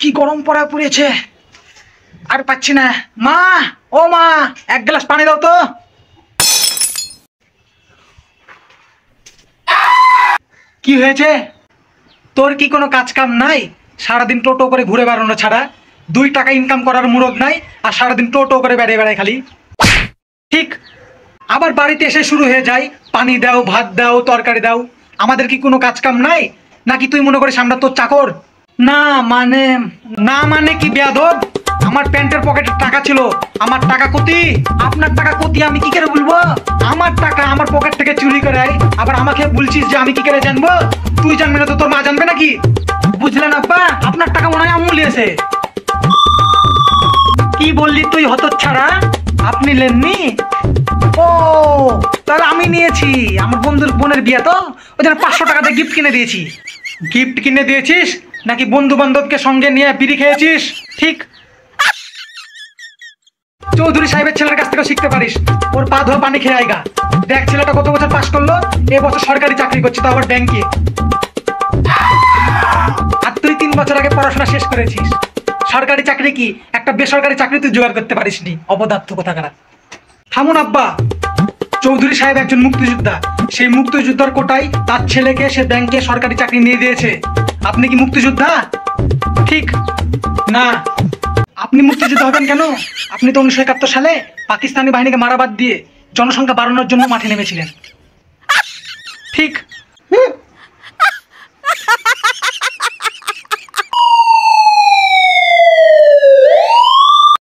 কি গরম পড়া পড়েছে, আর পাচ্ছি না। মা, ও মা, এক গ্লাস পানি দাও তো। কি হয়েছে? তোর কি কোনো কাজ কাম নাই? সারাদিন টোটো করে ঘুরে বেড়ানো ছাড়া 2 টাকা ইনকাম করার মুরদ নাই, আর সারাদিন টোটো করে বেড়ে বেড়ায় খালি। ঠিক, আবার বাড়িতে এসে শুরু হয়ে যায় পানি দাও, ভাত দাও, তরকারি দাও। আমাদের কি কোনো কাজ কাম নাই নাকি তুই মনে করিস আমরা তোর চাকর? না মানে কি বেয়াদব? আমার প্যান্টের পকেটে টাকা ছিল, আমার টাকা কতি, আপনার টাকা কতি আমি কি করে বলবো? আমার টাকা আমার পকেট থেকে চুরি করে আবার আমাকে বলছিস যে আমি কি করে জানবো? তুই জানবি না তো তোর মা জানবে নাকি? বুঝলেন আব্বা, আপনার টাকা মনে হয় আম্মু লিয়েছে। কি বললি তুই হতচ্ছাড়া? আপনি নেননি? ও, তাহলে আমি নিয়েছি। আমার বন্ধুর বোনের বিয়ে তো, ওই জন্য 500 টাকা দিয়ে গিফট কিনে দিয়েছি। গিফট কিনে দিয়েছিস নাকি বন্ধু বান্ধবকে সঙ্গে নিয়ে বিড়ি খেয়েছিস? ঠিক, চৌধুরী সাহেবের ছেলের কাছ থেকে শিখতে পারিস। ওর পা ধোয়া পানি খেয়ে আইগা। দেখ ছেলেটা কত বছর পাস করলো, এবছর সরকারি চাকরি করছে, তো আবার ব্যাংকে। আর তুই 3 বছর আগে পড়াশোনা শেষ করেছিস। সরকারি চাকরি কি একটা বেসরকারি চাকরি তুই জোগাড় করতে পারিসনি, অপদার্থ কোথাকার। থামুন আব্বা, চৌধুরী সাহেব একজন মুক্তিযোদ্ধা। সেই মুক্তিযোদ্ধার কোটায় তার ছেলেকে সে ব্যাংকে সরকারি চাকরি নিয়ে দিয়েছে। আপনি কি মুক্তিযোদ্ধা? ঠিক না। আপনি মুক্তিযোদ্ধা হবেন কেন? আপনি তো 1971 সালে পাকিস্তানি বাহিনীকে মারা বাদ দিয়ে জনসংখ্যা বাড়ানোর জন্য মাঠে নেমেছিলেন। ঠিক।